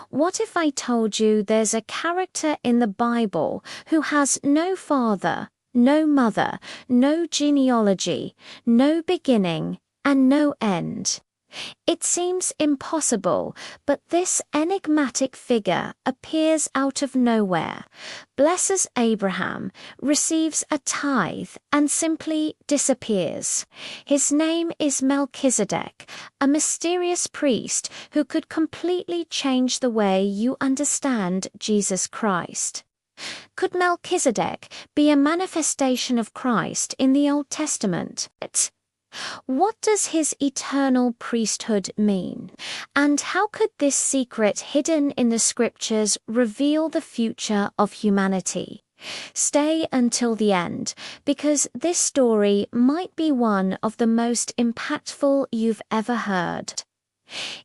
What if I told you there's a character in the Bible who has no father, no mother, no genealogy, no beginning, and no end? It seems impossible, but this enigmatic figure appears out of nowhere, blesses Abraham, receives a tithe, and simply disappears. His name is Melchizedek, a mysterious priest who could completely change the way you understand Jesus Christ. Could Melchizedek be a manifestation of Christ in the Old Testament? What does his eternal priesthood mean? And how could this secret hidden in the scriptures reveal the future of humanity? Stay until the end, because this story might be one of the most impactful you've ever heard.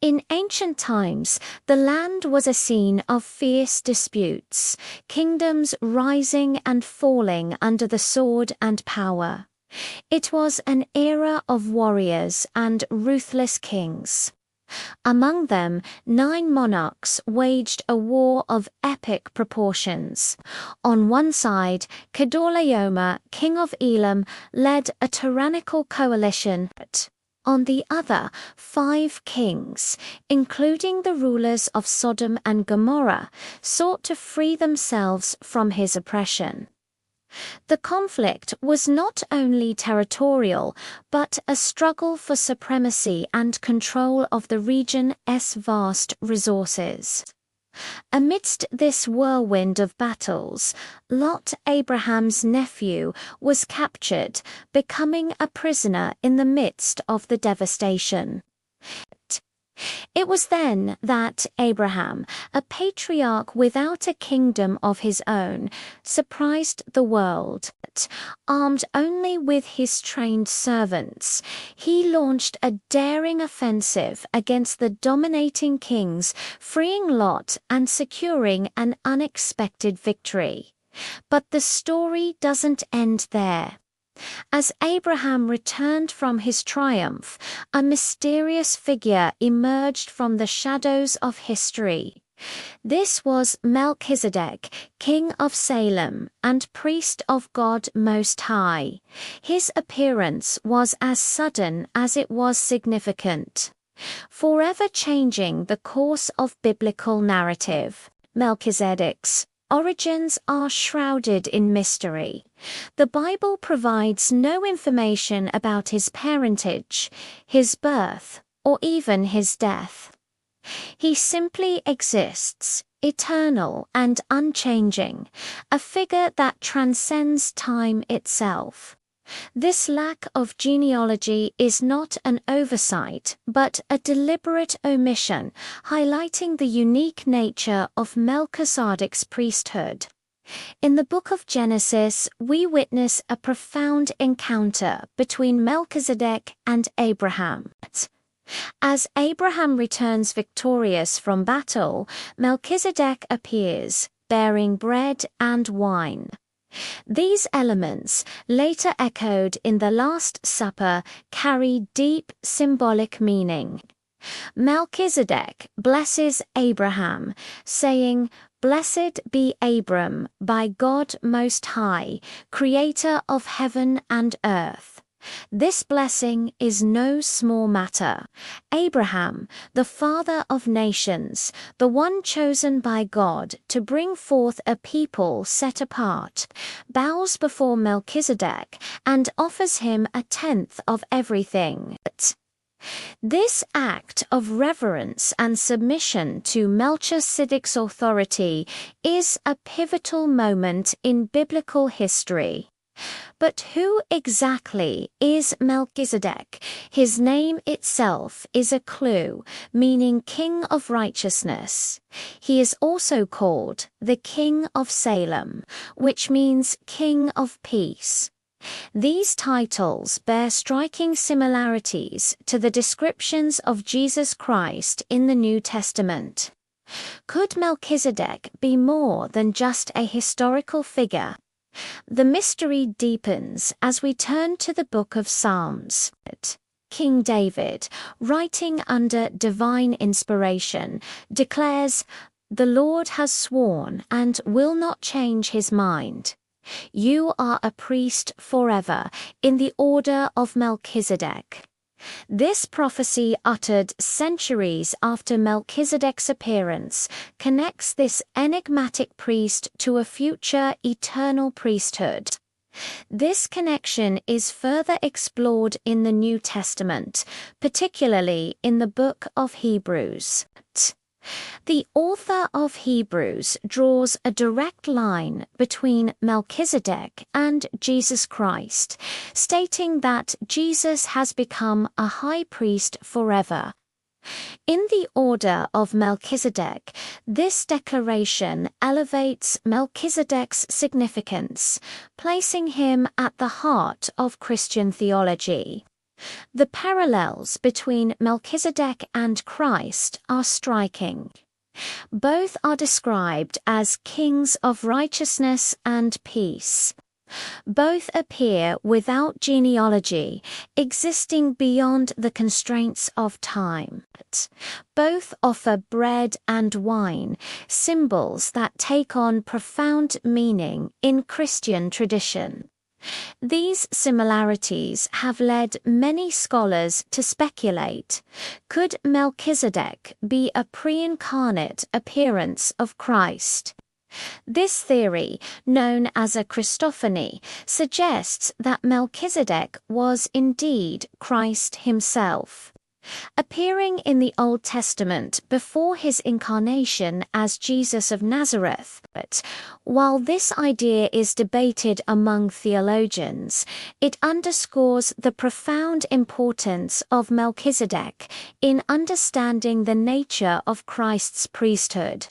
In ancient times, the land was a scene of fierce disputes, kingdoms rising and falling under the sword and power. It was an era of warriors and ruthless kings. Among them, 9 monarchs waged a war of epic proportions. On one side, Kedorlaomer, king of Elam, led a tyrannical coalition. On the other, 5 kings, including the rulers of Sodom and Gomorrah, sought to free themselves from his oppression. The conflict was not only territorial, but a struggle for supremacy and control of the region's vast resources. Amidst this whirlwind of battles, Lot, Abraham's nephew, was captured, becoming a prisoner in the midst of the devastation. It was then that Abraham, a patriarch without a kingdom of his own, surprised the world. Armed only with his trained servants, he launched a daring offensive against the dominating kings, freeing Lot and securing an unexpected victory. But the story doesn't end there. As Abraham returned from his triumph, a mysterious figure emerged from the shadows of history. This was Melchizedek, king of Salem and priest of God Most High. His appearance was as sudden as it was significant, forever changing the course of biblical narrative. Melchizedek's origins are shrouded in mystery. The Bible provides no information about his parentage, his birth, or even his death. He simply exists, eternal and unchanging, a figure that transcends time itself. This lack of genealogy is not an oversight, but a deliberate omission, highlighting the unique nature of Melchizedek's priesthood. In the book of Genesis, we witness a profound encounter between Melchizedek and Abraham. As Abraham returns victorious from battle, Melchizedek appears, bearing bread and wine. These elements, later echoed in the Last Supper, carry deep symbolic meaning. Melchizedek blesses Abraham, saying, "Blessed be Abram by God Most High, creator of heaven and earth." This blessing is no small matter. Abraham, the father of nations, the one chosen by God to bring forth a people set apart, bows before Melchizedek and offers him a tenth of everything. This act of reverence and submission to Melchizedek's authority is a pivotal moment in biblical history. But who exactly is Melchizedek? His name itself is a clue, meaning King of Righteousness. He is also called the King of Salem, which means King of Peace. These titles bear striking similarities to the descriptions of Jesus Christ in the New Testament. Could Melchizedek be more than just a historical figure? The mystery deepens as we turn to the book of Psalms. King David, writing under divine inspiration, declares, "The Lord has sworn and will not change his mind. You are a priest forever in the order of Melchizedek." This prophecy, uttered centuries after Melchizedek's appearance, connects this enigmatic priest to a future eternal priesthood. This connection is further explored in the New Testament, particularly in the book of Hebrews. The author of Hebrews draws a direct line between Melchizedek and Jesus Christ, stating that Jesus has become a high priest forever. In the order of Melchizedek, this declaration elevates Melchizedek's significance, placing him at the heart of Christian theology. The parallels between Melchizedek and Christ are striking. Both are described as kings of righteousness and peace. Both appear without genealogy, existing beyond the constraints of time. Both offer bread and wine, symbols that take on profound meaning in Christian tradition. These similarities have led many scholars to speculate, could Melchizedek be a pre-incarnate appearance of Christ? This theory, known as a Christophany, suggests that Melchizedek was indeed Christ himself. Appearing in the Old Testament before his incarnation as Jesus of Nazareth, but while this idea is debated among theologians, it underscores the profound importance of Melchizedek in understanding the nature of Christ's priesthood.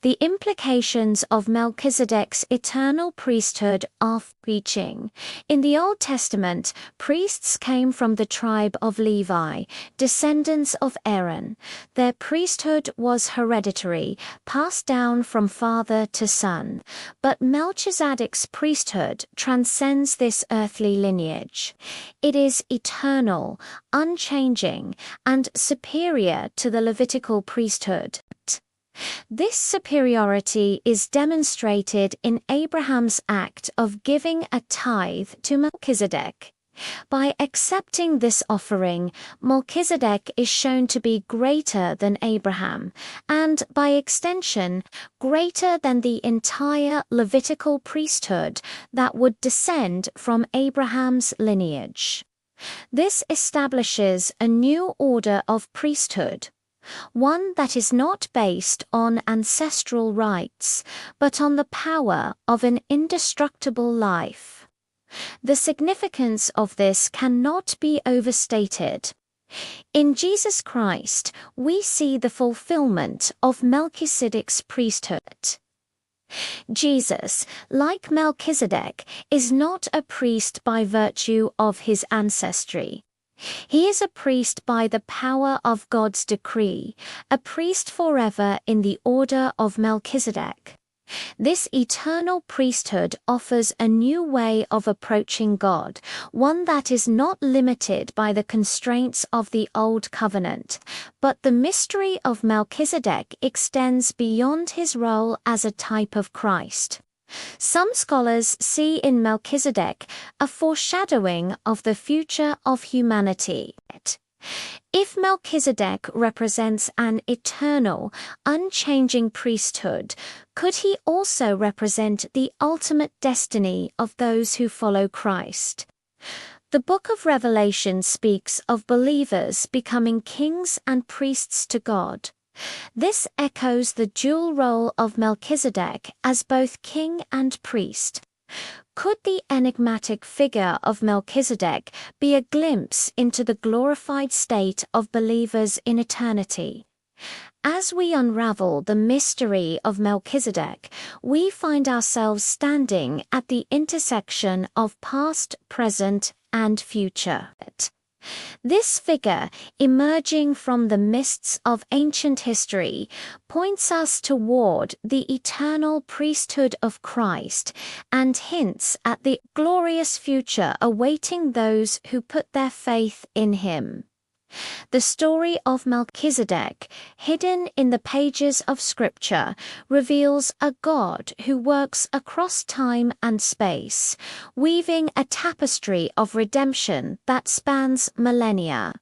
The implications of Melchizedek's eternal priesthood are reaching. In the Old Testament, priests came from the tribe of Levi, descendants of Aaron. Their priesthood was hereditary, passed down from father to son. But Melchizedek's priesthood transcends this earthly lineage. It is eternal, unchanging, and superior to the Levitical priesthood. This superiority is demonstrated in Abraham's act of giving a tithe to Melchizedek. By accepting this offering, Melchizedek is shown to be greater than Abraham, and by extension, greater than the entire Levitical priesthood that would descend from Abraham's lineage. This establishes a new order of priesthood, one that is not based on ancestral rights, but on the power of an indestructible life. The significance of this cannot be overstated. In Jesus Christ, we see the fulfillment of Melchizedek's priesthood. Jesus, like Melchizedek, is not a priest by virtue of his ancestry. He is a priest by the power of God's decree, a priest forever in the order of Melchizedek. This eternal priesthood offers a new way of approaching God, one that is not limited by the constraints of the Old Covenant, but the mystery of Melchizedek extends beyond his role as a type of Christ. Some scholars see in Melchizedek a foreshadowing of the future of humanity. If Melchizedek represents an eternal, unchanging priesthood, could he also represent the ultimate destiny of those who follow Christ? The book of Revelation speaks of believers becoming kings and priests to God. This echoes the dual role of Melchizedek as both king and priest. Could the enigmatic figure of Melchizedek be a glimpse into the glorified state of believers in eternity? As we unravel the mystery of Melchizedek, we find ourselves standing at the intersection of past, present, and future. This figure, emerging from the mists of ancient history, points us toward the eternal priesthood of Christ and hints at the glorious future awaiting those who put their faith in him. The story of Melchizedek, hidden in the pages of Scripture, reveals a God who works across time and space, weaving a tapestry of redemption that spans millennia.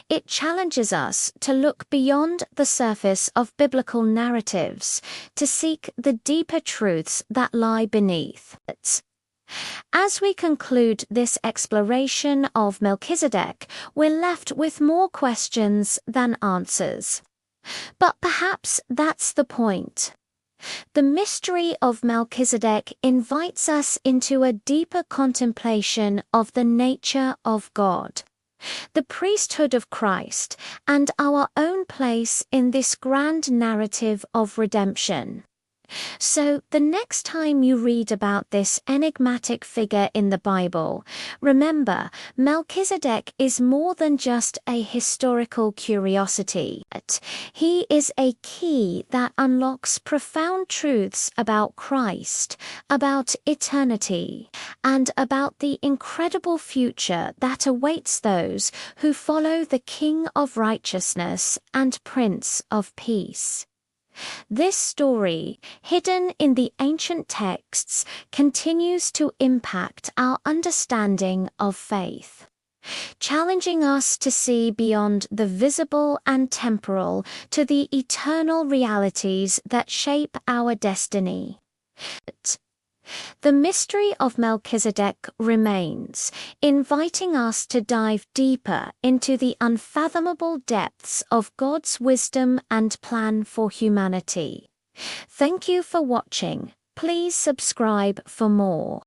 It challenges us to look beyond the surface of biblical narratives, to seek the deeper truths that lie beneath it. As we conclude this exploration of Melchizedek, we're left with more questions than answers. But perhaps that's the point. The mystery of Melchizedek invites us into a deeper contemplation of the nature of God, the priesthood of Christ, and our own place in this grand narrative of redemption. So, the next time you read about this enigmatic figure in the Bible, remember, Melchizedek is more than just a historical curiosity. He is a key that unlocks profound truths about Christ, about eternity, and about the incredible future that awaits those who follow the King of Righteousness and Prince of Peace. This story, hidden in the ancient texts, continues to impact our understanding of faith, challenging us to see beyond the visible and temporal to the eternal realities that shape our destiny. The mystery of Melchizedek remains, inviting us to dive deeper into the unfathomable depths of God's wisdom and plan for humanity. Thank you for watching. Please subscribe for more.